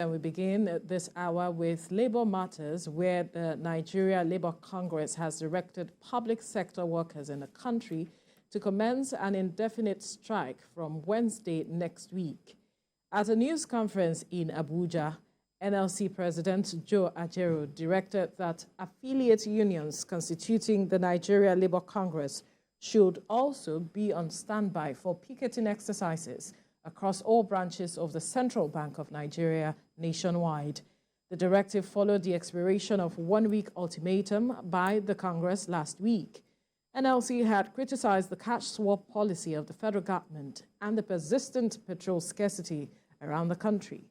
And we begin this hour with Labour Matters, where the Nigeria Labour Congress has directed public sector workers in the country to commence an indefinite strike from Wednesday next week. At a news conference in Abuja, NLC President Joe Ajero directed that affiliate unions constituting the Nigeria Labour Congress should also be on standby for picketing exercises across all branches of the Central Bank of Nigeria nationwide. The directive followed the expiration of 1 week ultimatum by the Congress last week. NLC had criticized the cash swap policy of the federal government and the persistent petrol scarcity around the country.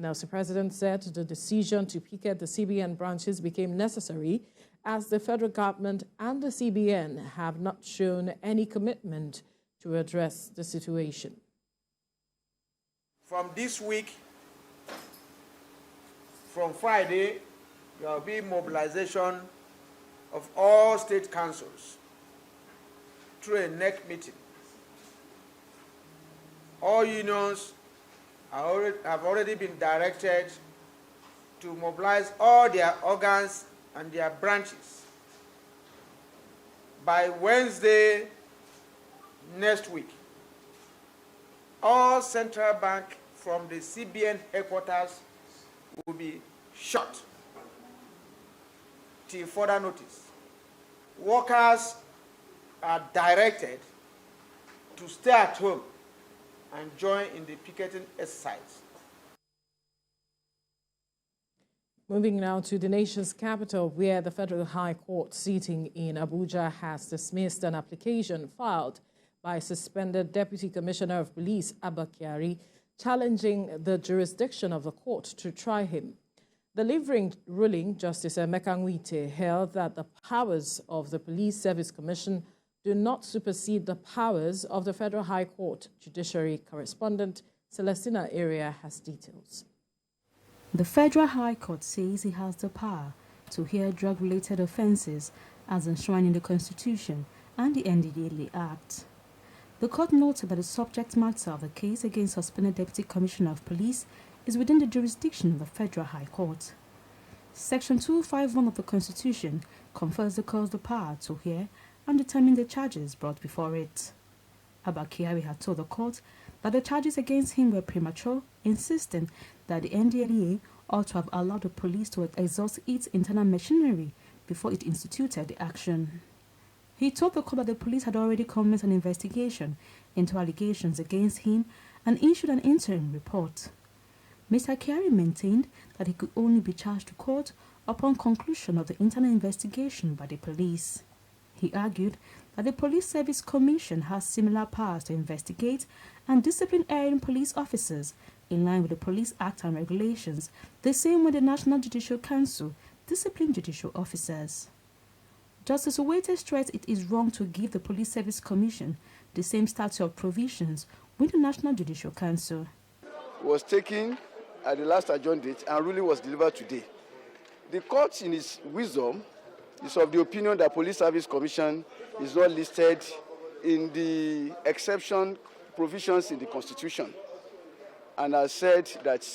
NLC President said the decision to picket the CBN branches became necessary as the federal government and the CBN have not shown any commitment to address the situation. From this week, from Friday, there will be mobilization of all state councils through a NEC meeting. All unions have already been directed to mobilize all their organs and their branches by Wednesday next week. All central bank from the CBN headquarters will be shut till further notice. Workers are directed to stay at home and join in the picketing exercise. Moving now to the nation's capital, where the Federal High Court sitting in Abuja has dismissed an application filed by suspended Deputy Commissioner of Police Abba Kyari, challenging the jurisdiction of the court to try him. The delivering ruling, Justice Emeka Nwite held that the powers of the Police Service Commission do not supersede the powers of the Federal High Court. Judiciary correspondent Celestina Area has details. The Federal High Court says it has the power to hear drug-related offences as enshrined in the Constitution and the NDLEA Act. The court noted that the subject matter of the case against suspended Deputy Commissioner of Police is within the jurisdiction of the Federal High Court. Section 251 of the Constitution confers the court the power to hear and determine the charges brought before it. Abba Kyari had told the court that the charges against him were premature, insisting that the NDLEA ought to have allowed the police to exhaust its internal machinery before it instituted the action. He told the court that the police had already commenced an investigation into allegations against him and issued an interim report. Mr. Kyari maintained that he could only be charged to court upon conclusion of the internal investigation by the police. He argued that the Police Service Commission has similar powers to investigate and discipline erring police officers in line with the Police Act and regulations, the same way the National Judicial Council disciplines judicial officers. Justice Nwite stressed it is wrong to give the Police Service Commission the same status of provisions with the National Judicial Council. It was taken at the last adjourned date and ruling was delivered today. The court, in its wisdom, is of the opinion that Police Service Commission is not listed in the exception provisions in the Constitution, and has said that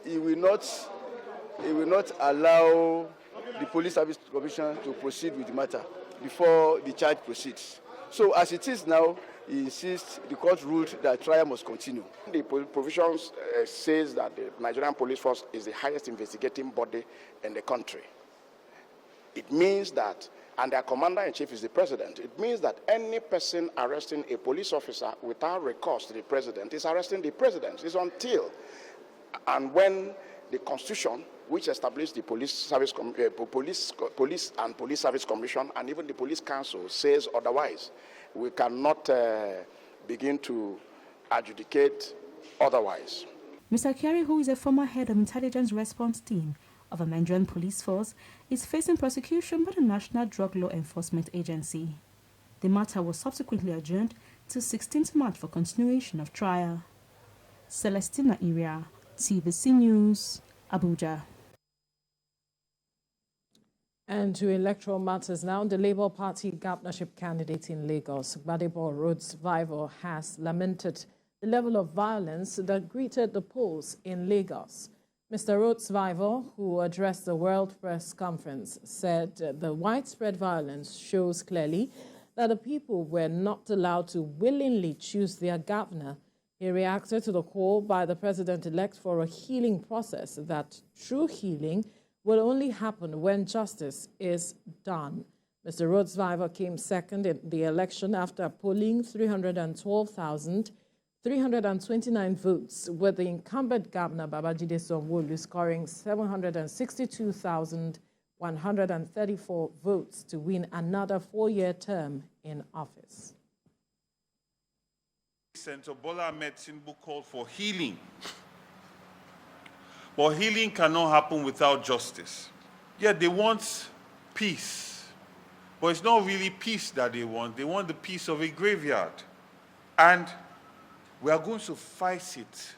it will not allow the Police Service Commission to proceed with the matter before the charge proceeds. So as it is now, he insists, the court ruled that trial must continue. The provisions says that the Nigerian Police Force is the highest investigating body in the country. It means that, and their commander-in-chief is the president, it means that any person arresting a police officer without recourse to the president is arresting the president. It's until and when the Constitution, which established the Police and Police Service Commission, and even the Police Council says otherwise, we cannot begin to adjudicate otherwise. Mr. Kyari, who is a former head of intelligence response team of the Nigerian Police Force, is facing prosecution by the National Drug Law Enforcement Agency. The matter was subsequently adjourned to 16th March for continuation of trial. Celestina Area, TVC News, Abuja. And to electoral matters now, the Labour Party governorship candidate in Lagos, Gbadebo Road's rival, has lamented the level of violence that greeted the polls in Lagos. Mr. Rotsvival, who addressed the World Press Conference, said the widespread violence shows clearly that the people were not allowed to willingly choose their governor. He reacted to the call by the president-elect for a healing process, that true healing will only happen when justice is done. Mr. Rotsvival came second in the election after polling 312,329 votes, with the incumbent governor Babajide Sanwo-Olu scoring 762,134 votes to win another 4-year term in office. Senator Bola Ahmed Tinubu called for healing. But healing cannot happen without justice. Yeah, they want peace. But it's not really peace that they want. They want the peace of a graveyard. And we are going to fight it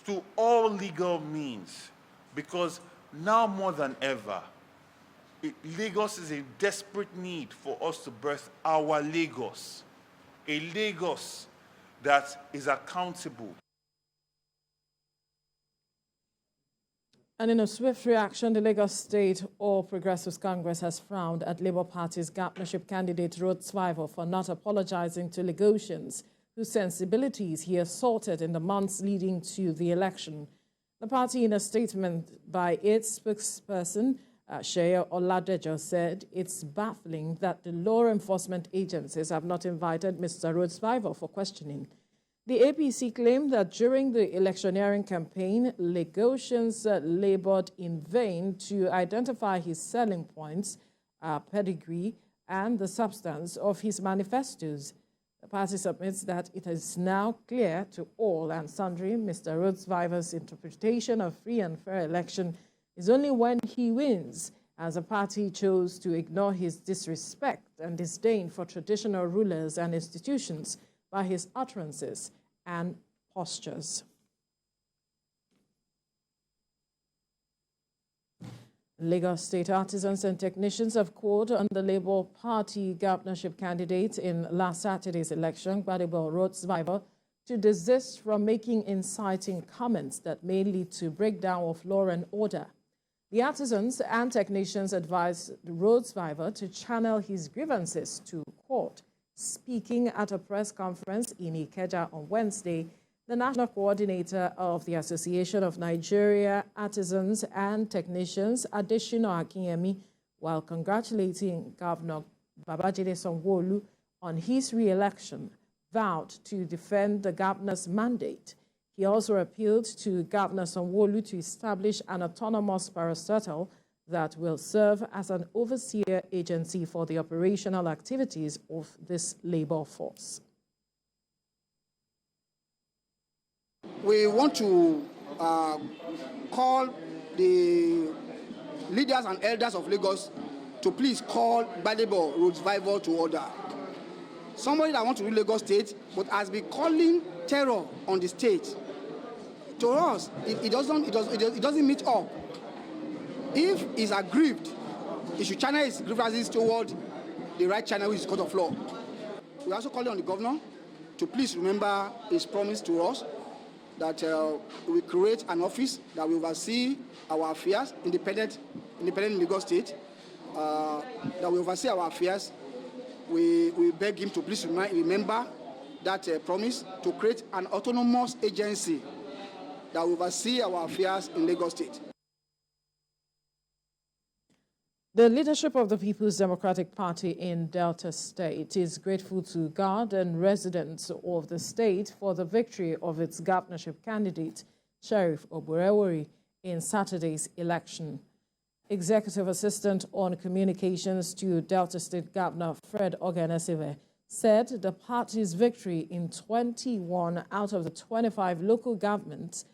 through all legal means, because now more than ever, Lagos is in desperate need for us to birth our Lagos, a Lagos that is accountable. And in a swift reaction, the Lagos State All Progressives Congress has frowned at Labour Party's governorship candidate Rotsvival for not apologizing to Lagosians whose sensibilities he assaulted in the months leading to the election. The party, in a statement by its spokesperson, Sheye Oladejo, said it's baffling that the law enforcement agencies have not invited Mr. Rotsvival for questioning. The APC claimed that during the electioneering campaign, Lagosians labored in vain to identify his selling points, pedigree, and the substance of his manifestos. The party submits that it is now clear to all and sundry Mr. Rotsvival's interpretation of free and fair election is only when he wins, as the party chose to ignore his disrespect and disdain for traditional rulers and institutions by his utterances and postures. Lagos State artisans and technicians have called on the Labour Party governorship candidate in last Saturday's election, Gbadebo Rotsvival, to desist from making inciting comments that may lead to breakdown of law and order. The artisans and technicians advised Rotsvival to channel his grievances to court. Speaking at a press conference in Ikeja on Wednesday, the national coordinator of the Association of Nigeria Artisans and Technicians, Adesina Akinyemi, while congratulating Governor Babajide Sanwo-Olu on his re-election, vowed to defend the governor's mandate. He also appealed to Governor Sanwo-Olu to establish an autonomous parastatal that will serve as an overseer agency for the operational activities of this labor force. We want to call the leaders and elders of Lagos to please call Gbadebo Rotsvival to order. Somebody that wants to rule Lagos State but has been calling terror on the state. To us, it doesn't meet up. If he's aggrieved, he should channel his grievances toward the right channel, which is court of law. We're also calling on the governor to please remember his promise to us that we create an office that will oversee our affairs, independent in Lagos State, that will oversee our affairs. We beg him to please remember that promise to create an autonomous agency that will oversee our affairs in Lagos State. The leadership of the People's Democratic Party in Delta State is grateful to God and residents of the state for the victory of its governorship candidate, Sheriff Oborewori, in Saturday's election. Executive Assistant on Communications to Delta State Governor Fred Ogenesive said the party's victory in 21 out of the 25 local governments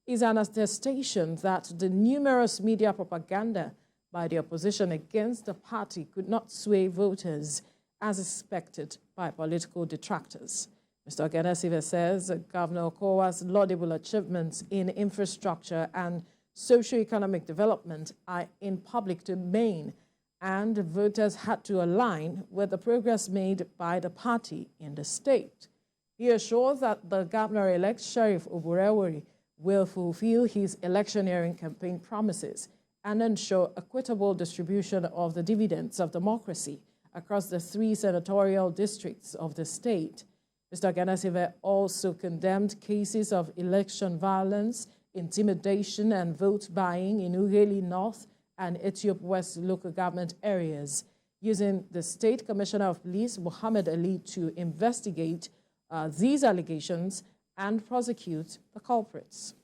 is an attestation that the numerous media propaganda by the opposition against the party could not sway voters as expected by political detractors. Mr. Ogenesive says Governor Okowa's laudable achievements in infrastructure and socio-economic development are in public domain, and voters had to align with the progress made by the party in the state. He assures that the governor-elect Sheriff Oborewori will fulfill his electioneering campaign promises and ensure equitable distribution of the dividends of democracy across the 3 senatorial districts of the state. Mr. Ganasive also condemned cases of election violence, intimidation, and vote buying in Ughelli North and Etiop West local government areas, using the State Commissioner of Police, Muhammad Ali, to investigate these allegations and prosecute the culprits.